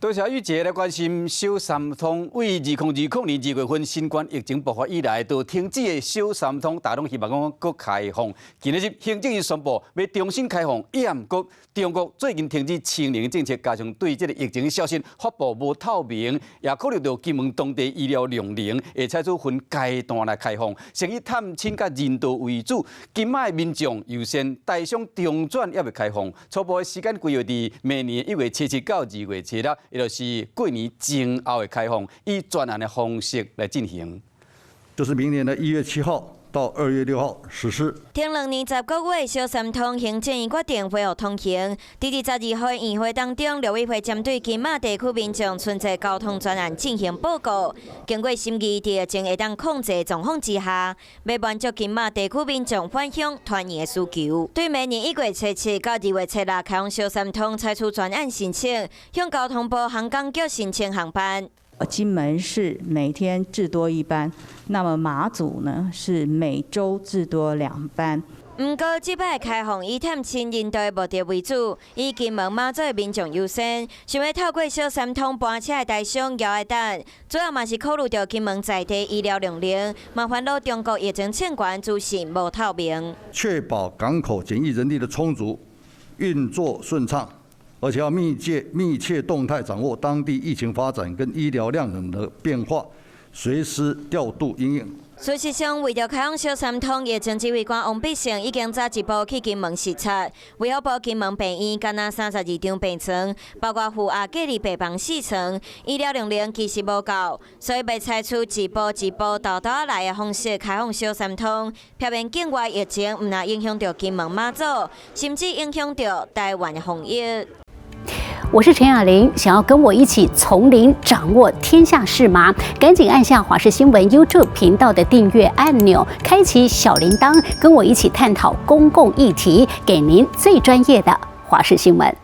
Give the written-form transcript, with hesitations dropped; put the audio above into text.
多谢玉姐来关心小三通。为2020年2月份新冠疫情爆发以来，就停止的小三通，大家拢希望讲搁开放。今日行政院宣布要重新开放，不过中国最近停止清零政策，加上对这个疫情的消息发布无透明，也考虑到金门当地医疗量能，会采取分阶段来开放，先以探亲甲人道为主。今麦民众优先，大商中转也未开放。初步的时间规划伫明年1月77到2月7日。也就是过年前后的开放，以专案的方式来进行。就是明年的1月7号到2月6号实施。停2年10个月，小三通行政院决定恢复通行。伫12号议会当中，陆委会针对金马地区民众存在交通专案进行报告。经过审议，伫正会当控制状况之下，要满足金马地区民众返乡团圆的需求。对明年1月77到2月7日开放小三通，采取专案申请，向交通部航港局申请航班。金门是每天至多1班，那么马祖呢是每周至多2班。不过，这摆开放以探亲人道的目的为主，以金门马祖的民众优先，想要透过小三通搬车的大商摇爱等，主要嘛是考虑到金门在地医疗量能，麻烦到中国疫情监管资讯无透明，确保港口检疫人力的充足，运作顺畅。而且要密切动态掌握当地疫情发展跟医疗量能的变化，随时调度因应。事实上，为了开放小三通，疫情指挥官王必胜已经早一步去金门视察，为了保金门病院干那32张病床，包括负压隔离病房4床，医疗量能其实无够，所以要采取一步一步倒来的方式开放小三通，避免境外疫情唔那影响到金门马祖，甚至影响到台湾的防疫。我是陈雅玲，想要跟我一起从零掌握天下事吗？赶紧按下华视新闻 YouTube 频道的订阅按钮，开启小铃铛，跟我一起探讨公共议题，给您最专业的华视新闻。